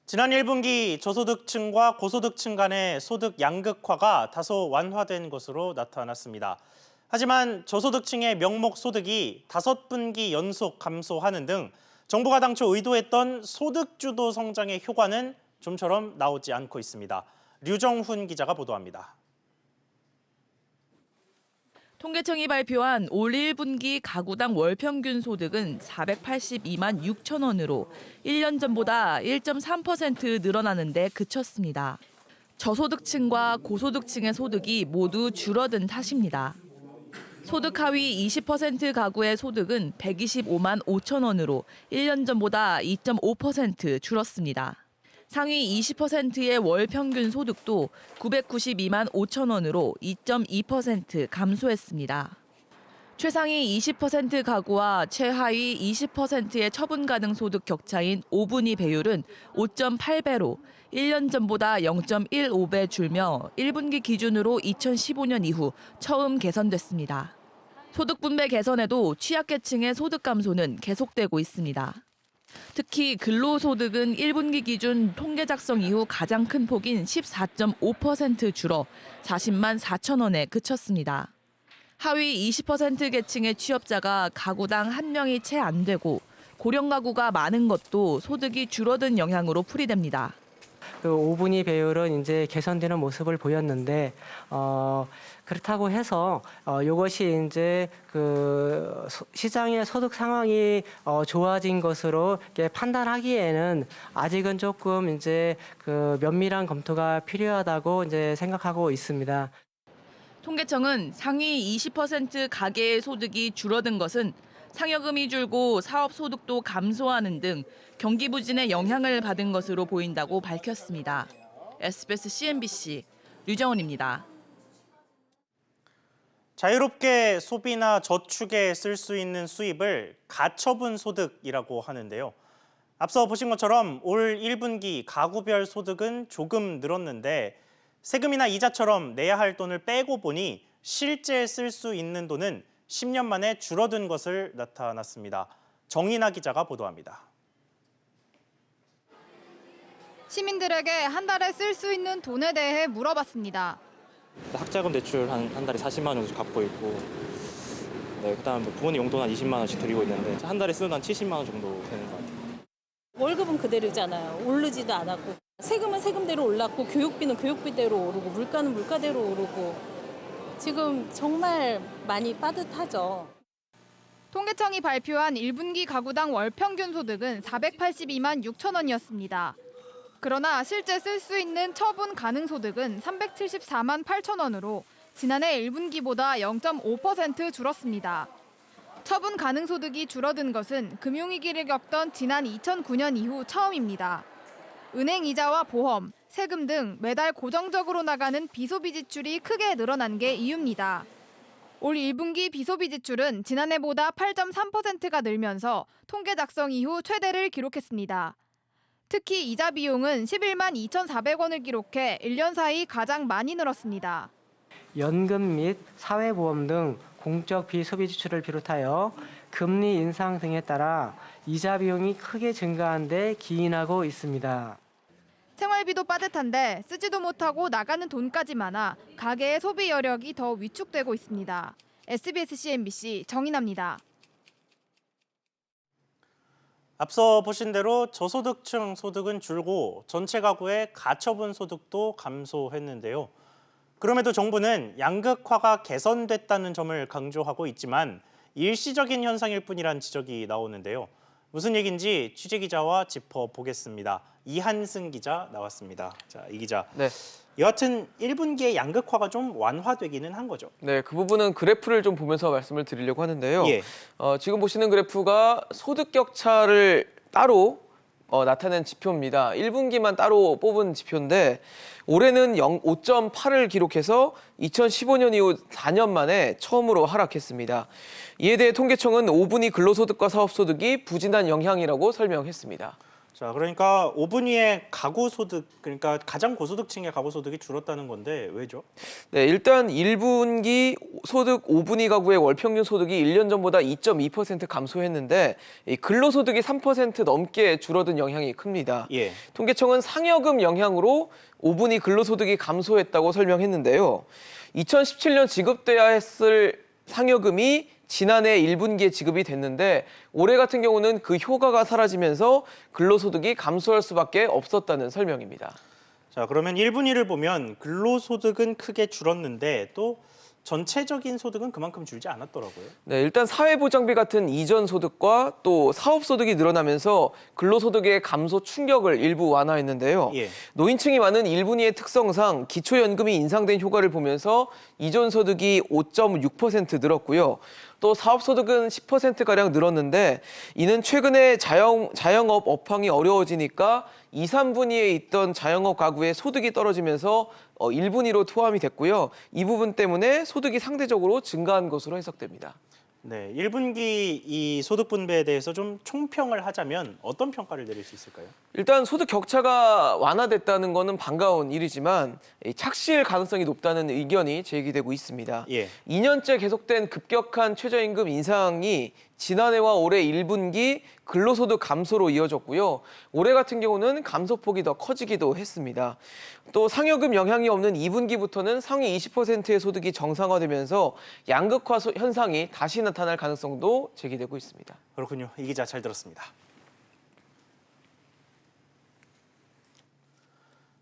지난 1분기 저소득층과 고소득층 간의 소득 양극화가 다소 완화된 것으로 나타났습니다. 하지만 저소득층의 명목 소득이 5분기 연속 감소하는 등 정부가 당초 의도했던 소득주도 성장의 효과는 좀처럼 나오지 않고 있습니다. 류정훈 기자가 보도합니다. 통계청이 발표한 올 1분기 가구당 월평균 소득은 482만 6천 원으로 1년 전보다 1.3% 늘어나는 데 그쳤습니다. 저소득층과 고소득층의 소득이 모두 줄어든 탓입니다. 소득 하위 20% 가구의 소득은 125만 5천 원으로 1년 전보다 2.5% 줄었습니다. 상위 20%의 월 평균 소득도 992만 5천 원으로 2.2% 감소했습니다. 최상위 20% 가구와 최하위 20%의 처분 가능 소득 격차인 5분위 배율은 5.8배로 1년 전보다 0.15배 줄며 1분기 기준으로 2015년 이후 처음 개선됐습니다. 소득 분배 개선에도 취약계층의 소득 감소는 계속되고 있습니다. 특히 근로소득은 1분기 기준 통계 작성 이후 가장 큰 폭인 14.5% 줄어 40만 4천 원에 그쳤습니다. 하위 20% 계층의 취업자가 가구당 한 명이 채 안 되고 고령 가구가 많은 것도 소득이 줄어든 영향으로 풀이됩니다. 그 5분위 배율은 이제 개선되는 모습을 보였는데 그렇다고 해서 이것이 이제 그 시장의 소득 상황이 좋아진 것으로 이렇게 판단하기에는 아직은 조금 이제 그 면밀한 검토가 필요하다고 이제 생각하고 있습니다. 통계청은 상위 20% 가계의 소득이 줄어든 것은 상여금이 줄고 사업 소득도 감소하는 등 경기 부진의 영향을 받은 것으로 보인다고 밝혔습니다. SBS CNBC 류정훈입니다. 자유롭게 소비나 저축에 쓸 수 있는 수입을 가처분 소득이라고 하는데요. 앞서 보신 것처럼 올 1분기 가구별 소득은 조금 늘었는데 세금이나 이자처럼 내야 할 돈을 빼고 보니 실제 쓸 수 있는 돈은 10년 만에 줄어든 것을 나타났습니다. 정인아 기자가 보도합니다. 시민들에게 한 달에 쓸 수 있는 돈에 대해 물어봤습니다. 학자금 대출 한 달에 40만 원 정도 갚고 있고, 그다음 부모님 용돈 한 20만 원씩 드리고 있는데 한 달에 쓰는 한 70만 원 정도 되는 것 같아요. 월급은 그대로잖아요. 오르지도 않았고 세금은 세금대로 올랐고 교육비는 교육비대로 오르고 물가는 물가대로 오르고 지금 정말 많이 빠듯하죠. 통계청이 발표한 1분기 가구당 월 평균 소득은 482만 6천 원이었습니다. 그러나 실제 쓸 수 있는 처분 가능 소득은 374만 8천 원으로 지난해 1분기보다 0.5% 줄었습니다. 처분 가능 소득이 줄어든 것은 금융위기를 겪던 지난 2009년 이후 처음입니다. 은행 이자와 보험, 세금 등 매달 고정적으로 나가는 비소비 지출이 크게 늘어난 게 이유입니다. 올 1분기 비소비 지출은 지난해보다 8.3%가 늘면서 통계 작성 이후 최대를 기록했습니다. 특히 이자 비용은 11만 2,400원을 기록해 1년 사이 가장 많이 늘었습니다. 연금 및 사회보험 등 공적 비소비 지출을 비롯하여 금리 인상 등에 따라 이자 비용이 크게 증가한 데 기인하고 있습니다. 생활비도 빠듯한데 쓰지도 못하고 나가는 돈까지 많아 가계의 소비 여력이 더 위축되고 있습니다. SBS CNBC 정인아입니다. 앞서 보신 대로 저소득층 소득은 줄고 전체 가구의 가처분 소득도 감소했는데요. 그럼에도 정부는 양극화가 개선됐다는 점을 강조하고 있지만 일시적인 현상일 뿐이란 지적이 나오는데요. 무슨 얘기인지 취재기자와 짚어보겠습니다. 이한승 기자 나왔습니다. 자, 이 기자. 네. 여하튼 1분기에 양극화가 좀 완화되기는 한 거죠. 네, 그 부분은 그래프를 좀 보면서 말씀을 드리려고 하는데요. 예. 지금 보시는 그래프가 소득 격차를 따로 나타낸 지표입니다. 1분기만 따로 뽑은 지표인데 올해는 5.8을 기록해서 2015년 이후 4년 만에 처음으로 하락했습니다. 이에 대해 통계청은 5분위 근로소득과 사업소득이 부진한 영향이라고 설명했습니다. 자, 그러니까 5분 이에 가구 소득, 그러니까 가장 고소득층의 가구 소득이 줄었다는 건데 왜죠? 네, 일단 1분기 소득 5분위 가구의 월 평균 소득이 1년 전보다 2.2% 감소했는데 이 근로소득이 3% 넘게 줄어든 영향이 큽니다. 예. 통계청은 상여금 영향으로 5분위 근로소득이 감소했다고 설명했는데요. 2017년 지급돼야 했을 상여금이 지난해 1분기에 지급이 됐는데 올해 같은 경우는 그 효과가 사라지면서 근로소득이 감소할 수밖에 없었다는 설명입니다. 자, 그러면 1분위를 보면 근로소득은 크게 줄었는데 또 전체적인 소득은 그만큼 줄지 않았더라고요. 네, 일단 사회보장비 같은 이전 소득과 또 사업소득이 늘어나면서 근로소득의 감소 충격을 일부 완화했는데요. 예. 노인층이 많은 1분위의 특성상 기초연금이 인상된 효과를 보면서 이전 소득이 5.6% 늘었고요. 또 사업소득은 10%가량 늘었는데 이는 최근에 자영업 업황이 어려워지니까 2, 3분위에 있던 자영업 가구의 소득이 떨어지면서 1분위로 포함이 됐고요. 이 부분 때문에 소득이 상대적으로 증가한 것으로 해석됩니다. 네, 1분기 이 소득 분배에 대해서 좀 총평을 하자면 어떤 평가를 내릴 수 있을까요? 일단 소득 격차가 완화됐다는 것은 반가운 일이지만 착실 가능성이 높다는 의견이 제기되고 있습니다. 예. 2년째 계속된 급격한 최저임금 인상이 지난해와 올해 1분기 근로소득 감소로 이어졌고요. 올해 같은 경우는 감소폭이 더 커지기도 했습니다. 또 상여금 영향이 없는 2분기부터는 상위 20%의 소득이 정상화되면서 양극화 현상이 다시 나타날 가능성도 제기되고 있습니다. 그렇군요. 이 기자 잘 들었습니다.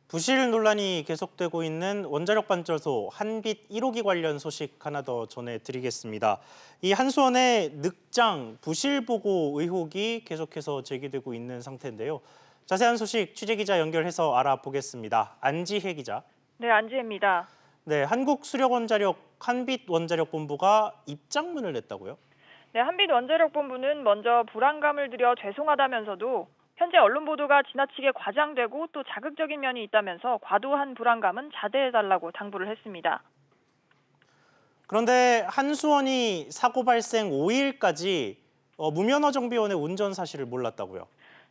부실 논란이 계속되고 있는 원자력 발전소 한빛 1호기 관련 소식 하나 더 전해드리겠습니다. 이 한수원의 늑장 부실 보고 의혹이 계속해서 제기되고 있는 상태인데요. 자세한 소식 취재기자 연결해서 알아보겠습니다. 안지혜 기자. 네, 안지혜입니다. 네, 한국수력원자력 한빛원자력본부가 입장문을 냈다고요? 네, 한빛원자력본부는 먼저 불안감을 드려 죄송하다면서도 현재 언론 보도가 지나치게 과장되고 또 자극적인 면이 있다면서 과도한 불안감은 자제해달라고 당부를 했습니다. 그런데 한수원이 사고 발생 5일까지 무면허 정비원의 운전 사실을 몰랐다고요?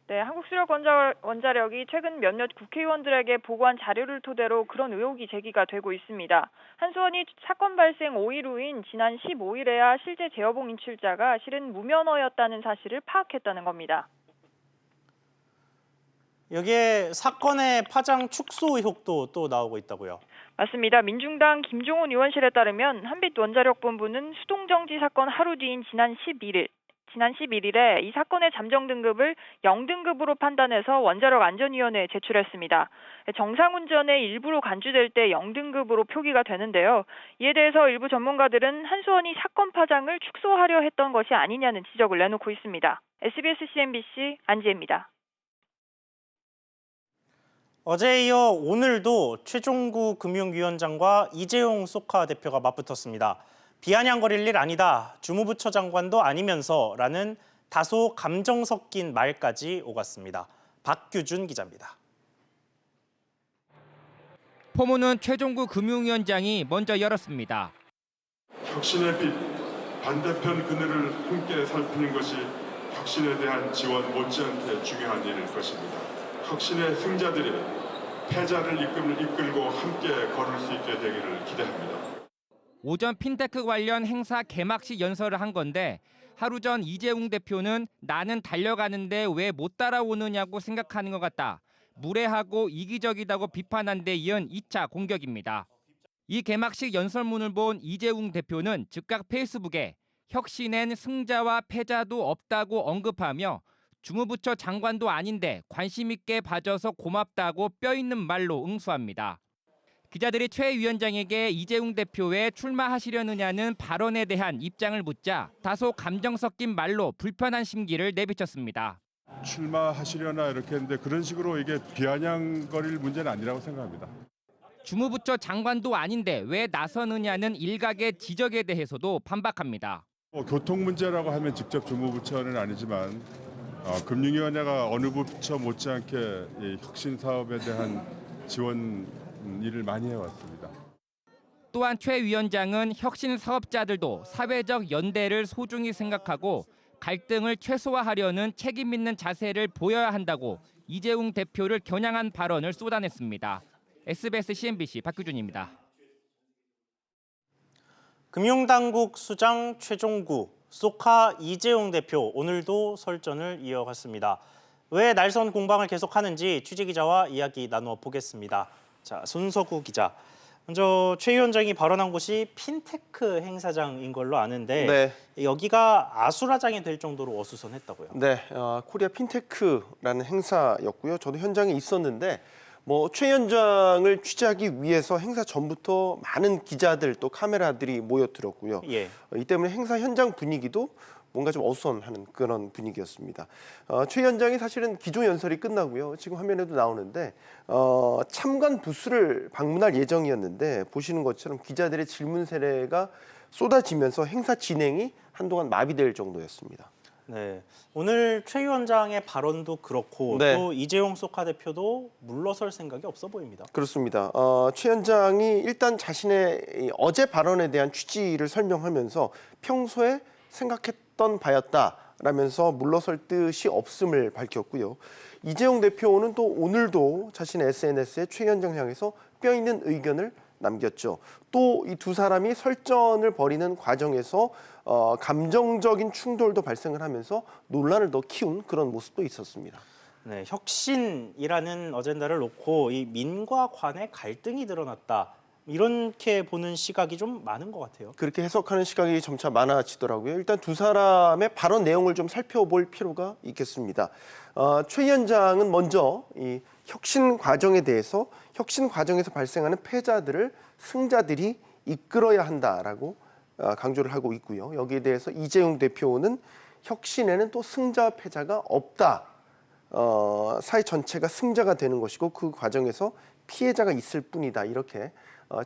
네, 한국수력원자력이 최근 몇몇 국회의원들에게 보고한 자료를 토대로 그런 의혹이 제기가 되고 있습니다. 한수원이 사건 발생 5일 후인 지난 15일에야 실제 제어봉 인출자가 실은 무면허였다는 사실을 파악했다는 겁니다. 여기에 사건의 파장 축소 의혹도 또 나오고 있다고요? 맞습니다. 민중당 김종훈 의원실에 따르면 한빛원자력본부는 수동정지 사건 하루 뒤인 지난 11일에 이 사건의 잠정 등급을 0등급으로 판단해서 원자력 안전위원회에 제출했습니다. 정상운전에 일부로 간주될 때 0등급으로 표기가 되는데요. 이에 대해서 일부 전문가들은 한수원이 사건 파장을 축소하려 했던 것이 아니냐는 지적을 내놓고 있습니다. SBS CNBC 안지혜입니다. 어제에 이어 오늘도 최종구 금융위원장과 이재용 소카 대표가 맞붙었습니다. 비아냥거릴 일 아니다, 주무부처 장관도 아니면서 라는 다소 감정 섞인 말까지 오갔습니다. 박규준 기자입니다. 포문은 최종구 금융위원장이 먼저 열었습니다. 혁신의 빛, 반대편 그늘을 함께 살피는 것이 혁신에 대한 지원 못지않게 중요한 일일 것입니다. 혁신의 승자들이 패자를 이끌고 함께 걸을 수 있게 되기를 기대합니다. 오전 핀테크 관련 행사 개막식 연설을 한 건데 하루 전 이재용 대표는 나는 달려가는데 왜 못 따라오느냐고 생각하는 것 같다. 무례하고 이기적이다고 비판한 데 이은 2차 공격입니다. 이 개막식 연설문을 본 이재용 대표는 즉각 페이스북에 혁신엔 승자와 패자도 없다고 언급하며 주무부처 장관도 아닌데 관심 있게 봐줘서 고맙다고 뼈있는 말로 응수합니다. 기자들이 최 위원장에게 이재용 대표에 출마하시려느냐는 발언에 대한 입장을 묻자 다소 감정 섞인 말로 불편한 심기를 내비쳤습니다. 출마하시려나 이렇게 했는데 그런 식으로 이게 비아냥거릴 문제는 아니라고 생각합니다. 주무부처 장관도 아닌데 왜 나서느냐는 일각의 지적에 대해서도 반박합니다. 교통 문제라고 하면 직접 주무부처는 아니지만 금융위원회가 어느 부처 못지않게 이 혁신 사업에 대한 지원 일을 많이 해왔습니다. 또한 최 위원장은 혁신 사업자들도 사회적 연대를 소중히 생각하고 갈등을 최소화하려는 책임 있는 자세를 보여야 한다고 이재용 대표를 겨냥한 발언을 쏟아냈습니다. SBS CNBC 박규준입니다. 금융당국 수장 최종구, 소카 이재용 대표 오늘도 설전을 이어갔습니다. 왜 날선 공방을 계속하는지 취재기자와 이야기 나누어 보겠습니다. 자, 손석우 기자. 먼저 최 위원장이 발언한 곳이 핀테크 행사장인 걸로 아는데 네. 여기가 아수라장이 될 정도로 어수선했다고요? 네, 코리아 핀테크라는 행사였고요. 저도 현장에 있었는데 최 위원장을 취재하기 위해서 행사 전부터 많은 기자들 또 카메라들이 모여들었고요. 예. 이 때문에 행사 현장 분위기도 뭔가 좀 어수선하는 그런 분위기였습니다. 최 위원장이 사실은 기조연설이 끝나고요. 지금 화면에도 나오는데 참관 부스를 방문할 예정이었는데 보시는 것처럼 기자들의 질문 세례가 쏟아지면서 행사 진행이 한동안 마비될 정도였습니다. 네, 오늘 최 위원장의 발언도 그렇고 네. 또 이재용 소카 대표도 물러설 생각이 없어 보입니다. 그렇습니다. 최 위원장이 일단 자신의 어제 발언에 대한 취지를 설명하면서 평소에 생각했던 바였다라면서 물러설 뜻이 없음을 밝혔고요. 이재용 대표는 또 오늘도 자신의 SNS에 최 위원장 향해서 뼈있는 의견을 남겼죠. 또 이 두 사람이 설전을 벌이는 과정에서 감정적인 충돌도 발생을 하면서 논란을 더 키운 그런 모습도 있었습니다. 네, 혁신이라는 어젠다를 놓고 이 민과 관의 갈등이 드러났다. 이렇게 보는 시각이 좀 많은 것 같아요. 그렇게 해석하는 시각이 점차 많아지더라고요. 일단 두 사람의 발언 내용을 좀 살펴볼 필요가 있겠습니다. 최 위원장은 먼저 이 혁신 과정에 대해서 혁신 과정에서 발생하는 패자들을 승자들이 이끌어야 한다라고 강조를 하고 있고요. 여기에 대해서 이재용 대표는 혁신에는 또 승자 패자가 없다. 사회 전체가 승자가 되는 것이고 그 과정에서 피해자가 있을 뿐이다. 이렇게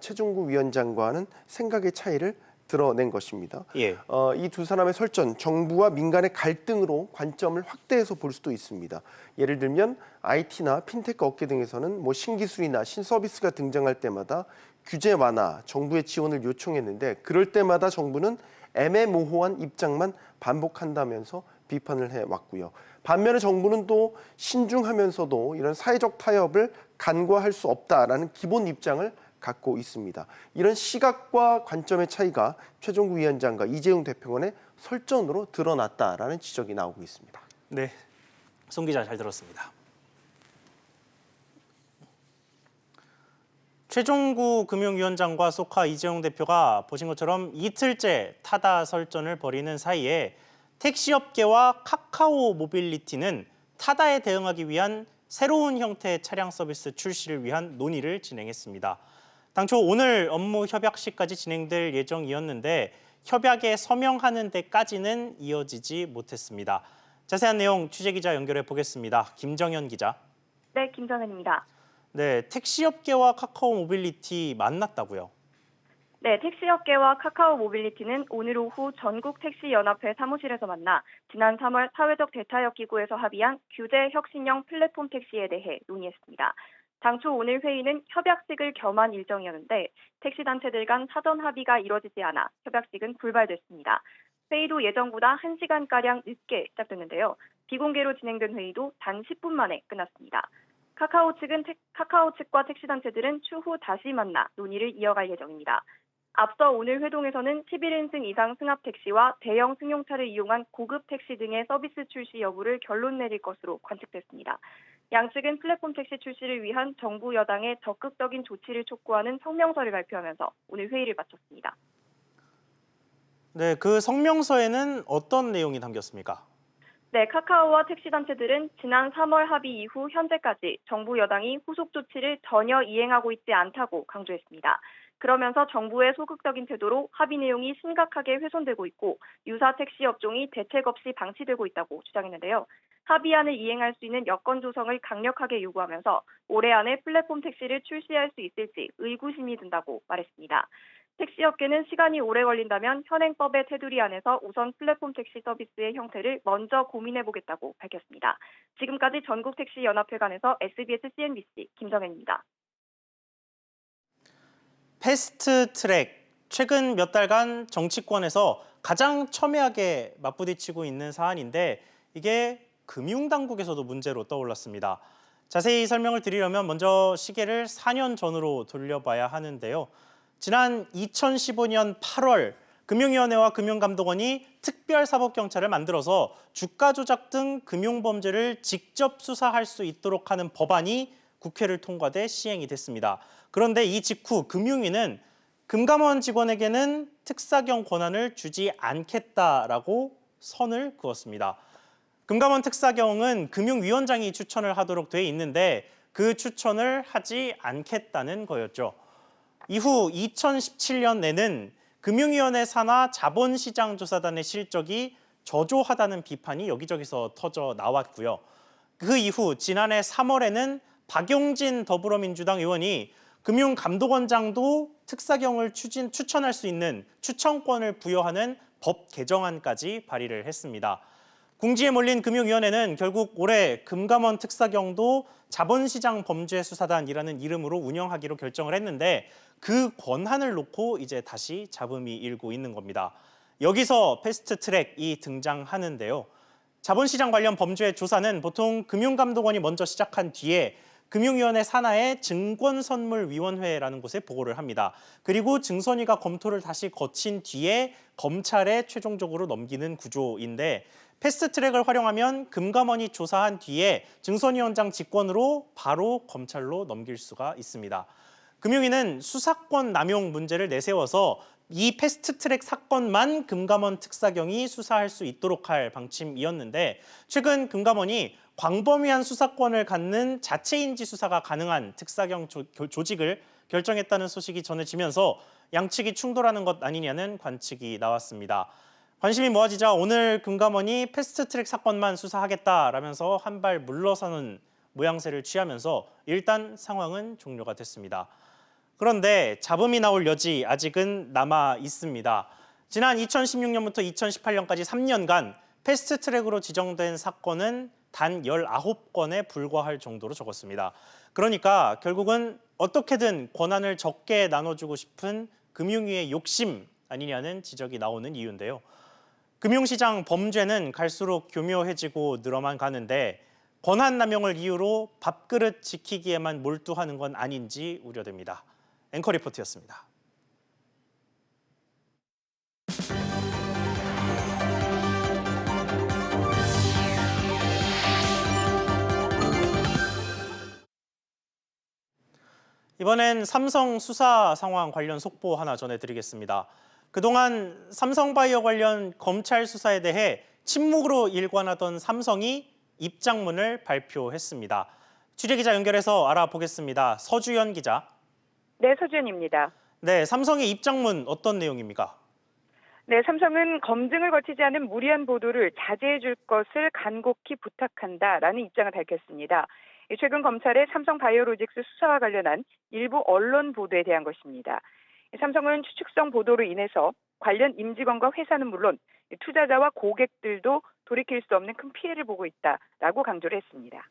최종구 위원장과는 생각의 차이를 드러낸 것입니다. 예. 이 두 사람의 설전, 정부와 민간의 갈등으로 관점을 확대해서 볼 수도 있습니다. 예를 들면 IT나 핀테크 업계 등에서는 신기술이나 신서비스가 등장할 때마다 규제 완화, 정부의 지원을 요청했는데 그럴 때마다 정부는 애매모호한 입장만 반복한다면서 비판을 해왔고요. 반면에 정부는 또 신중하면서도 이런 사회적 타협을 간과할 수 없다라는 기본 입장을 갖고 있습니다. 이런 시각과 관점의 차이가 최종구 위원장과 이재용 대표 간의 설전으로 드러났다라는 지적이 나오고 있습니다. 네, 송 기자 잘 들었습니다. 최종구 금융위원장과 소카 이재용 대표가 보신 것처럼 이틀째 타다 설전을 벌이는 사이에 택시업계와 카카오 모빌리티는 타다에 대응하기 위한 새로운 형태의 차량 서비스 출시를 위한 논의를 진행했습니다. 당초 오늘 업무 협약식까지 진행될 예정이었는데 협약에 서명하는 데까지는 이어지지 못했습니다. 자세한 내용 취재기자 연결해 보겠습니다. 김정현 기자. 네, 김정현입니다. 네, 택시업계와 카카오 모빌리티 만났다고요? 네, 택시업계와 카카오 모빌리티는 오늘 오후 전국택시연합회 사무실에서 만나 지난 3월 사회적 대타협 기구에서 합의한 규제 혁신형 플랫폼 택시에 대해 논의했습니다. 당초 오늘 회의는 협약식을 겸한 일정이었는데 택시단체들 간 사전 합의가 이뤄지지 않아 협약식은 불발됐습니다. 회의도 예정보다 1시간가량 늦게 시작됐는데요. 비공개로 진행된 회의도 단 10분 만에 끝났습니다. 카카오 측과 택시단체들은 추후 다시 만나 논의를 이어갈 예정입니다. 앞서 오늘 회동에서는 11인승 이상 승합 택시와 대형 승용차를 이용한 고급 택시 등의 서비스 출시 여부를 결론 내릴 것으로 관측됐습니다. 양측은 플랫폼 택시 출시를 위한 정부 여당의 적극적인 조치를 촉구하는 성명서를 발표하면서 오늘 회의를 마쳤습니다. 네, 그 성명서에는 어떤 내용이 담겼습니까? 네, 카카오와 택시단체들은 지난 3월 합의 이후 현재까지 정부 여당이 후속 조치를 전혀 이행하고 있지 않다고 강조했습니다. 그러면서 정부의 소극적인 태도로 합의 내용이 심각하게 훼손되고 있고 유사 택시 업종이 대책 없이 방치되고 있다고 주장했는데요. 합의안을 이행할 수 있는 여건 조성을 강력하게 요구하면서 올해 안에 플랫폼 택시를 출시할 수 있을지 의구심이 든다고 말했습니다. 택시업계는 시간이 오래 걸린다면 현행법의 테두리 안에서 우선 플랫폼 택시 서비스의 형태를 먼저 고민해보겠다고 밝혔습니다. 지금까지 전국택시연합회관에서 SBS CNBC 김정현입니다. 패스트트랙, 최근 몇 달간 정치권에서 가장 첨예하게 맞부딪히고 있는 사안인데 이게 금융당국에서도 문제로 떠올랐습니다. 자세히 설명을 드리려면 먼저 시계를 4년 전으로 돌려봐야 하는데요. 지난 2015년 8월 금융위원회와 금융감독원이 특별사법경찰을 만들어서 주가 조작 등 금융범죄를 직접 수사할 수 있도록 하는 법안이 국회를 통과돼 시행이 됐습니다. 그런데 이 직후 금융위는 금감원 직원에게는 특사경 권한을 주지 않겠다라고 선을 그었습니다. 금감원 특사경은 금융위원장이 추천을 하도록 돼 있는데 그 추천을 하지 않겠다는 거였죠. 이후 2017년 내는 금융위원회 산하 자본시장조사단의 실적이 저조하다는 비판이 여기저기서 터져 나왔고요. 그 이후 지난해 3월에는 박용진 더불어민주당 의원이 금융감독원장도 특사경을 추천할 수 있는 추천권을 부여하는 법 개정안까지 발의를 했습니다. 궁지에 몰린 금융위원회는 결국 올해 금감원 특사경도 자본시장 범죄수사단이라는 이름으로 운영하기로 결정을 했는데 그 권한을 놓고 이제 다시 잡음이 일고 있는 겁니다. 여기서 패스트트랙이 등장하는데요. 자본시장 관련 범죄 조사는 보통 금융감독원이 먼저 시작한 뒤에 금융위원회 산하의 증권선물위원회라는 곳에 보고를 합니다. 그리고 증선위가 검토를 다시 거친 뒤에 검찰에 최종적으로 넘기는 구조인데 패스트트랙을 활용하면 금감원이 조사한 뒤에 증선위원장 직권으로 바로 검찰로 넘길 수가 있습니다. 금융위는 수사권 남용 문제를 내세워서 이 패스트트랙 사건만 금감원 특사경이 수사할 수 있도록 할 방침이었는데 최근 금감원이 광범위한 수사권을 갖는 자체인지 수사가 가능한 특사경 조직을 결정했다는 소식이 전해지면서 양측이 충돌하는 것 아니냐는 관측이 나왔습니다. 관심이 모아지자 오늘 금감원이 패스트트랙 사건만 수사하겠다라면서 한 발 물러서는 모양새를 취하면서 일단 상황은 종료가 됐습니다. 그런데 잡음이 나올 여지 아직은 남아 있습니다. 지난 2016년부터 2018년까지 3년간 패스트트랙으로 지정된 사건은 단 19건에 불과할 정도로 적었습니다. 그러니까 결국은 어떻게든 권한을 적게 나눠주고 싶은 금융위의 욕심 아니냐는 지적이 나오는 이유인데요. 금융시장 범죄는 갈수록 교묘해지고 늘어만 가는데 권한 남용을 이유로 밥그릇 지키기에만 몰두하는 건 아닌지 우려됩니다. 앵커 리포트였습니다. 이번엔 삼성 수사 상황 관련 속보 하나 전해드리겠습니다. 그동안 삼성바이오 관련 검찰 수사에 대해 침묵으로 일관하던 삼성이 입장문을 발표했습니다. 취재기자 연결해서 알아보겠습니다. 서주연 기자. 네, 서주연입니다. 네, 삼성의 입장문 어떤 내용입니까? 네, 삼성은 검증을 거치지 않은 무리한 보도를 자제해 줄 것을 간곡히 부탁한다라는 입장을 밝혔습니다. 최근 검찰의 삼성바이오로직스 수사와 관련한 일부 언론 보도에 대한 것입니다. 삼성은 추측성 보도로 인해서 관련 임직원과 회사는 물론 투자자와 고객들도 돌이킬 수 없는 큰 피해를 보고 있다라고 강조를 했습니다.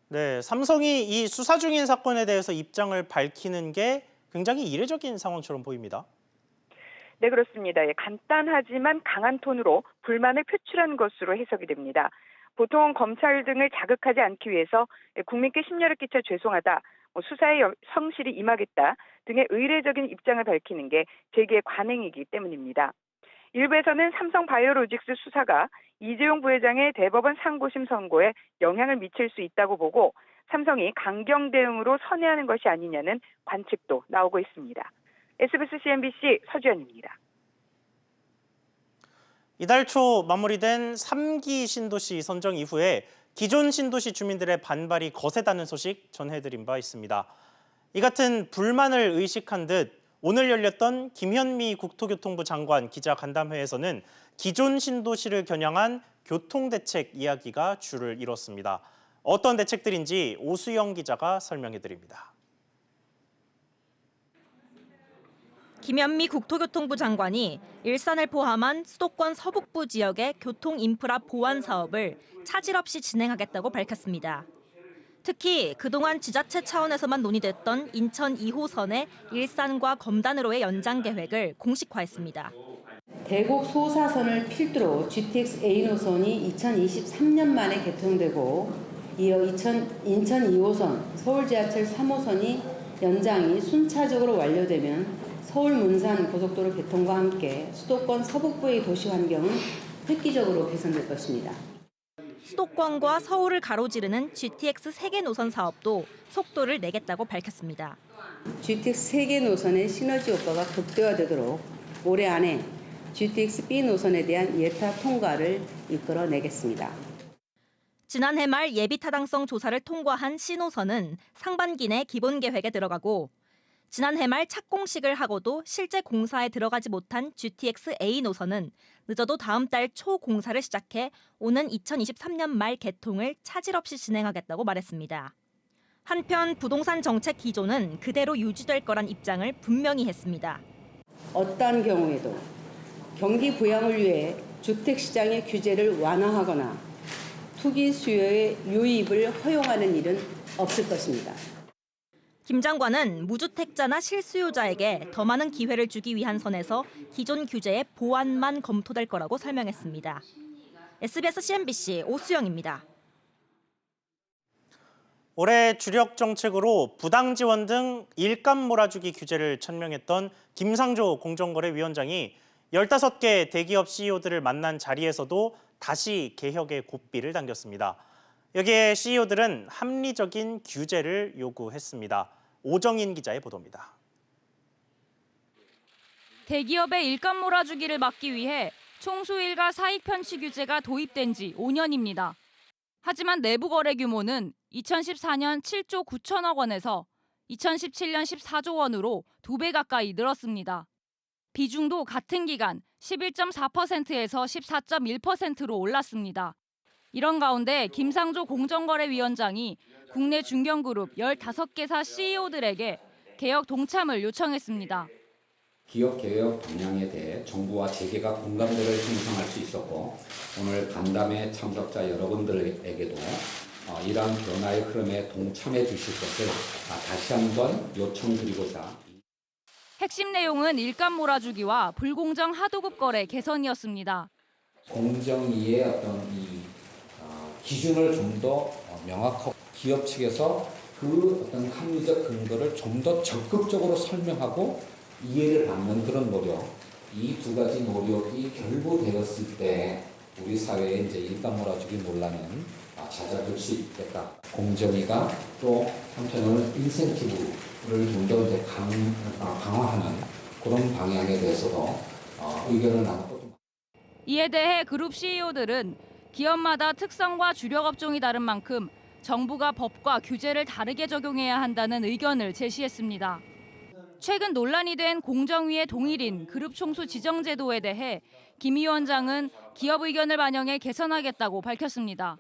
네, 삼성이 이 수사 중인 사건에 대해서 입장을 밝히는 게 굉장히 이례적인 상황처럼 보입니다. 네, 그렇습니다. 간단하지만 강한 톤으로 불만을 표출한 것으로 해석이 됩니다. 보통 검찰 등을 자극하지 않기 위해서 국민께 심려를 끼쳐 죄송하다, 수사에 성실히 임하겠다 등의 의례적인 입장을 밝히는 게 재계의 관행이기 때문입니다. 일부에서는 삼성바이오로직스 수사가 이재용 부회장의 대법원 상고심 선고에 영향을 미칠 수 있다고 보고 삼성이 강경 대응으로 선회하는 것이 아니냐는 관측도 나오고 있습니다. SBS CNBC 서주연입니다. 이달 초 마무리된 3기 신도시 선정 이후에 기존 신도시 주민들의 반발이 거세다는 소식 전해드린 바 있습니다. 이 같은 불만을 의식한 듯 오늘 열렸던 김현미 국토교통부 장관 기자간담회에서는 기존 신도시를 겨냥한 교통대책 이야기가 줄을 이뤘습니다. 어떤 대책들인지 오수영 기자가 설명해드립니다. 김현미 국토교통부 장관이 일산을 포함한 수도권 서북부 지역의 교통 인프라 보완 사업을 차질 없이 진행하겠다고 밝혔습니다. 특히 그동안 지자체 차원에서만 논의됐던 인천 2호선의 일산과 검단으로의 연장 계획을 공식화했습니다. 대곡 소사선을 필두로 GTX A 노선이 2023년 말에 개통되고 이어 인천 2호선, 서울 지하철 3호선이 연장이 순차적으로 완료되면 서울 문산 고속도로 개통과 함께 수도권 서북부의 도시 환경은 획기적으로 개선될 것입니다. 수도권과 서울을 가로지르는 GTX 세계 노선 사업도 속도를 내겠다고 밝혔습니다. GTX 세계 노선의 시너지 효과가 극대화되도록 올해 안에 GTX B 노선에 대한 예타 통과를 이끌어내겠습니다. 지난해 말 예비 타당성 조사를 통과한 C노선은 상반기 내 기본 계획에 들어가고 지난해 말 착공식을 하고도 실제 공사에 들어가지 못한 GTX A 노선은 늦어도 다음 달 초 공사를 시작해 오는 2023년 말 개통을 차질 없이 진행하겠다고 말했습니다. 한편 부동산 정책 기조는 그대로 유지될 거란 입장을 분명히 했습니다. 어떠한 경우에도 경기 부양을 위해 주택시장의 규제를 완화하거나 투기 수요의 유입을 허용하는 일은 없을 것입니다. 김 장관은 무주택자나 실수요자에게 더 많은 기회를 주기 위한 선에서 기존 규제의 보완만 검토될 거라고 설명했습니다. SBS CNBC 오수영입니다. 올해 주력 정책으로 부당 지원 등 일감 몰아주기 규제를 천명했던 김상조 공정거래위원장이 15개 대기업 CEO들을 만난 자리에서도 다시 개혁의 고삐를 당겼습니다. 여기에 CEO들은 합리적인 규제를 요구했습니다. 오정인 기자의 보도입니다. 대기업의 일감 몰아주기를 막기 위해 총수일가 사익 편취 규제가 도입된 지 5년입니다. 하지만 내부 거래 규모는 2014년 7조 9천억 원에서 2017년 14조 원으로 2배 가까이 늘었습니다. 비중도 같은 기간 11.4%에서 14.1%로 올랐습니다. 이런 가운데 김상조 공정거래위원장이 국내 중견그룹 15개사 CEO들에게 개혁 동참을 요청했습니다. 기업 개혁 방향에 대해 정부와 재계가 공감대를 형성할 수 있었고 오늘 간담회 참석자 여러분들에게도 이러한 변화의 흐름에 동참해 주실 것을 다시 한번 요청드리고자. 핵심 내용은 일감 몰아주기와 불공정 하도급 거래 개선이었습니다. 공정위의 어떤 기준을 좀 더 명확하고 기업 측에서 그 어떤 합리적 근거를 좀 더 적극적으로 설명하고 이해를 받는 그런 노력, 이 두 가지 노력이 결부되었을 때 우리 사회에 이제 일감 몰아주기 논란은 잦아들 수 있겠다. 공정위가 또 한편으로는 인센티브를 좀 더 이제 강화하는 그런 방향에 대해서도 의견을 나눴고. 이에 대해 그룹 CEO들은 기업마다 특성과 주력 업종이 다른 만큼 정부가 법과 규제를 다르게 적용해야 한다는 의견을 제시했습니다. 최근 논란이 된 공정위의 동일인 그룹 총수 지정 제도에 대해 김 위원장은 기업 의견을 반영해 개선하겠다고 밝혔습니다.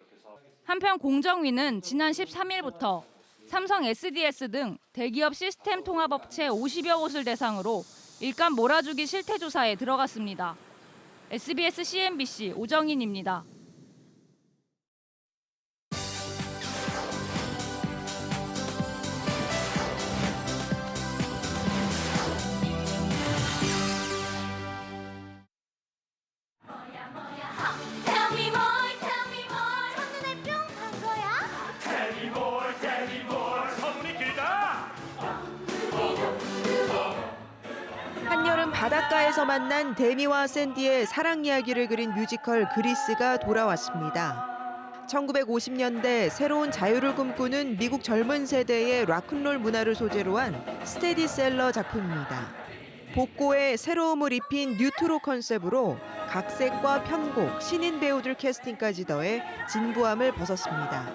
한편 공정위는 지난 13일부터 삼성 SDS 등 대기업 시스템 통합업체 50여 곳을 대상으로 일감 몰아주기 실태 조사에 들어갔습니다. SBS CNBC 오정인입니다. 한여름 바닷가에서 만난 데미와 샌디의 사랑 이야기를 그린 뮤지컬 그리스가 돌아왔습니다. 1950년대 새로운 자유를 꿈꾸는 미국 젊은 세대의 락큰롤 문화를 소재로 한 스테디셀러 작품입니다. 복고에 새로움을 입힌 뉴트로 컨셉으로 각색과 편곡, 신인 배우들 캐스팅까지 더해 진부함을 벗었습니다.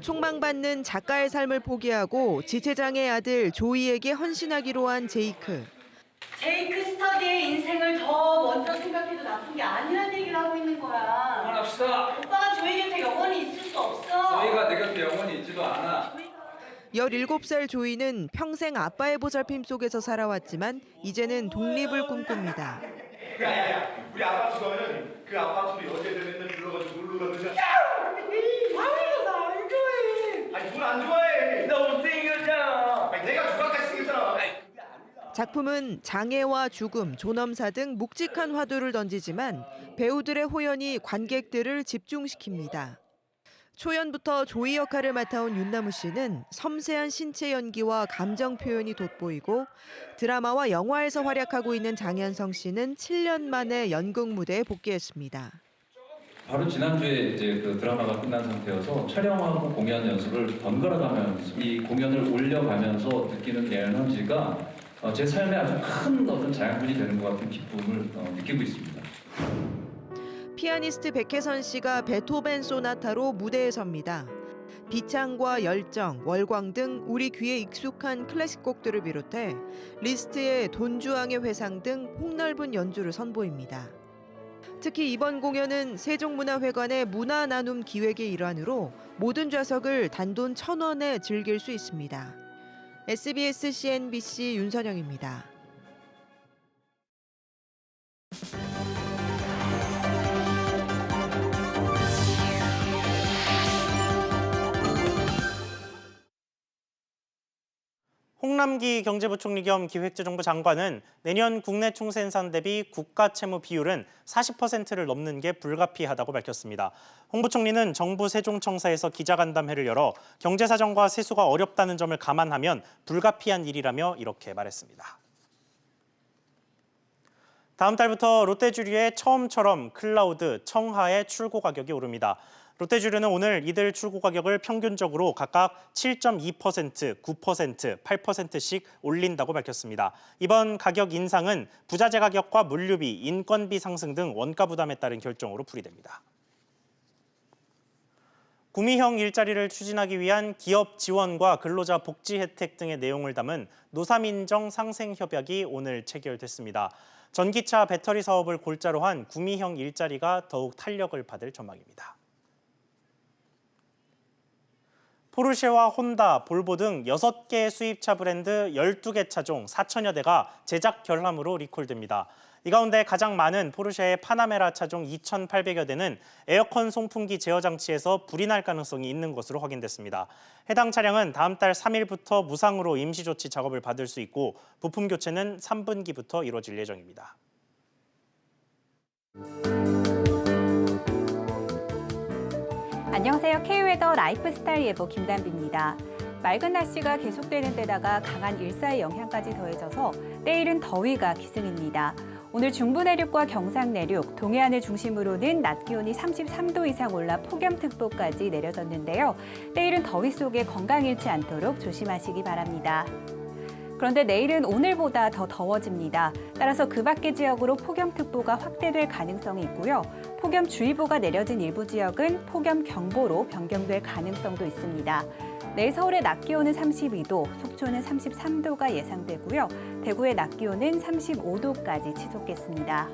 촉망받는 작가의 삶을 포기하고 지체장애 아들 조이에게 헌신하기로 한 제이크. 제이크 스터디의 인생을 더 먼저 생각해도 나쁜 게 아니라는 얘기를 하고 있는 거야. 그만합시다. 오빠가 조이 곁에 영원히 있을 수 없어. 저희가 내 곁에 영원히 있지도 않아. 17살 조이는 평생 아빠의 보살핌 속에서 살아왔지만 이제는 독립을 꿈꿉니다. 야야야, 우리 아파트 가면은 그 아파트도 여자애들 맨날 불러가지고 놀러 가면서 아니 뭘 안 좋아해? 나 못생겼잖아. 아니 내가 조각까지 생겼잖아. 작품은 장애와 죽음, 존엄사 등 묵직한 화두를 던지지만 배우들의 호연이 관객들을 집중시킵니다. 초연부터 조이 역할을 맡아온 윤나무 씨는 섬세한 신체 연기와 감정 표현이 돋보이고 드라마와 영화에서 활약하고 있는 장현성 씨는 7년 만에 연극 무대에 복귀했습니다. 바로 지난주에 이제 그 드라마가 끝난 상태여서 촬영하고 공연 연습을 번갈아 가면서 이 공연을 올려가면서 느끼는 에너지가 제 삶에 아주 큰 어떤 자양분이 되는 것 같은 기쁨을 느끼고 있습니다. 피아니스트 백혜선 씨가 베토벤 소나타로 무대에 섭니다. 비창과 열정, 월광 등 우리 귀에 익숙한 클래식 곡들을 비롯해 리스트의 돈주왕의 회상 등 폭넓은 연주를 선보입니다. 특히 이번 공연은 세종문화회관의 문화 나눔 기획의 일환으로 모든 좌석을 단돈 1,000원에 즐길 수 있습니다. SBS CNBC 윤선영입니다. 홍남기 경제부총리 겸 기획재정부 장관은 내년 국내 총생산 대비 국가 채무 비율은 40%를 넘는 게 불가피하다고 밝혔습니다. 홍 부총리는 정부 세종청사에서 기자간담회를 열어 경제사정과 세수가 어렵다는 점을 감안하면 불가피한 일이라며 이렇게 말했습니다. 다음 달부터 롯데주류의 처음처럼 클라우드, 청하의 출고 가격이 오릅니다. 롯데주류는 오늘 이들 출고 가격을 평균적으로 각각 7.2%, 9%, 8%씩 올린다고 밝혔습니다. 이번 가격 인상은 부자재 가격과 물류비, 인건비 상승 등 원가 부담에 따른 결정으로 풀이됩니다. 구미형 일자리를 추진하기 위한 기업 지원과 근로자 복지 혜택 등의 내용을 담은 노사민정 상생협약이 오늘 체결됐습니다. 전기차 배터리 사업을 골자로 한 구미형 일자리가 더욱 탄력을 받을 전망입니다. 포르쉐와 혼다, 볼보 등 6개 수입차 브랜드 12개 차종 4천여 대가 제작 결함으로 리콜됩니다. 이 가운데 가장 많은 포르쉐의 파나메라 차종 2,800여 대는 에어컨 송풍기 제어 장치에서 불이 날 가능성이 있는 것으로 확인됐습니다. 해당 차량은 다음 달 3일부터 무상으로 임시조치 작업을 받을 수 있고 부품 교체는 3분기부터 이뤄질 예정입니다. 안녕하세요. K웨더 라이프스타일 예보 김단비입니다. 맑은 날씨가 계속되는 데다가 강한 일사의 영향까지 더해져서 때이른 더위가 기승입니다. 오늘 중부 내륙과 경상 내륙, 동해안을 중심으로는 낮 기온이 33도 이상 올라 폭염특보까지 내려졌는데요. 때이른 더위 속에 건강 잃지 않도록 조심하시기 바랍니다. 그런데 내일은 오늘보다 더 더워집니다. 따라서 그 밖의 지역으로 폭염특보가 확대될 가능성이 있고요. 폭염주의보가 내려진 일부 지역은 폭염경보로 변경될 가능성도 있습니다. 내일 서울의 낮 기온은 32도, 속초는 33도가 예상되고요. 대구의 낮 기온은 35도까지 치솟겠습니다.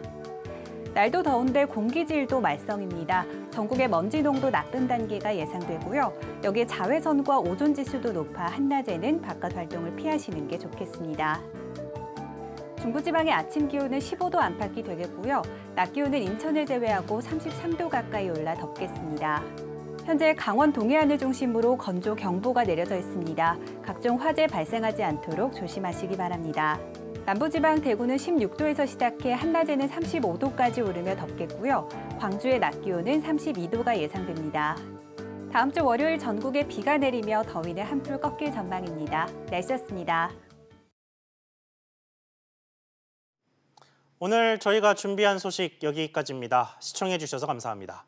날도 더운데 공기질도 말썽입니다. 전국의 먼지 농도 나쁨 단계가 예상되고요. 여기에 자외선과 오존 지수도 높아 한낮에는 바깥 활동을 피하시는 게 좋겠습니다. 중부지방의 아침 기온은 15도 안팎이 되겠고요. 낮 기온은 인천을 제외하고 33도 가까이 올라 덥겠습니다. 현재 강원 동해안을 중심으로 건조 경보가 내려져 있습니다. 각종 화재 발생하지 않도록 조심하시기 바랍니다. 남부지방 대구는 16도에서 시작해 한낮에는 35도까지 오르며 덥겠고요. 광주의 낮 기온은 32도가 예상됩니다. 다음 주 월요일 전국에 비가 내리며 더위는 한풀 꺾일 전망입니다. 날씨였습니다. 오늘 저희가 준비한 소식 여기까지입니다. 시청해 주셔서 감사합니다.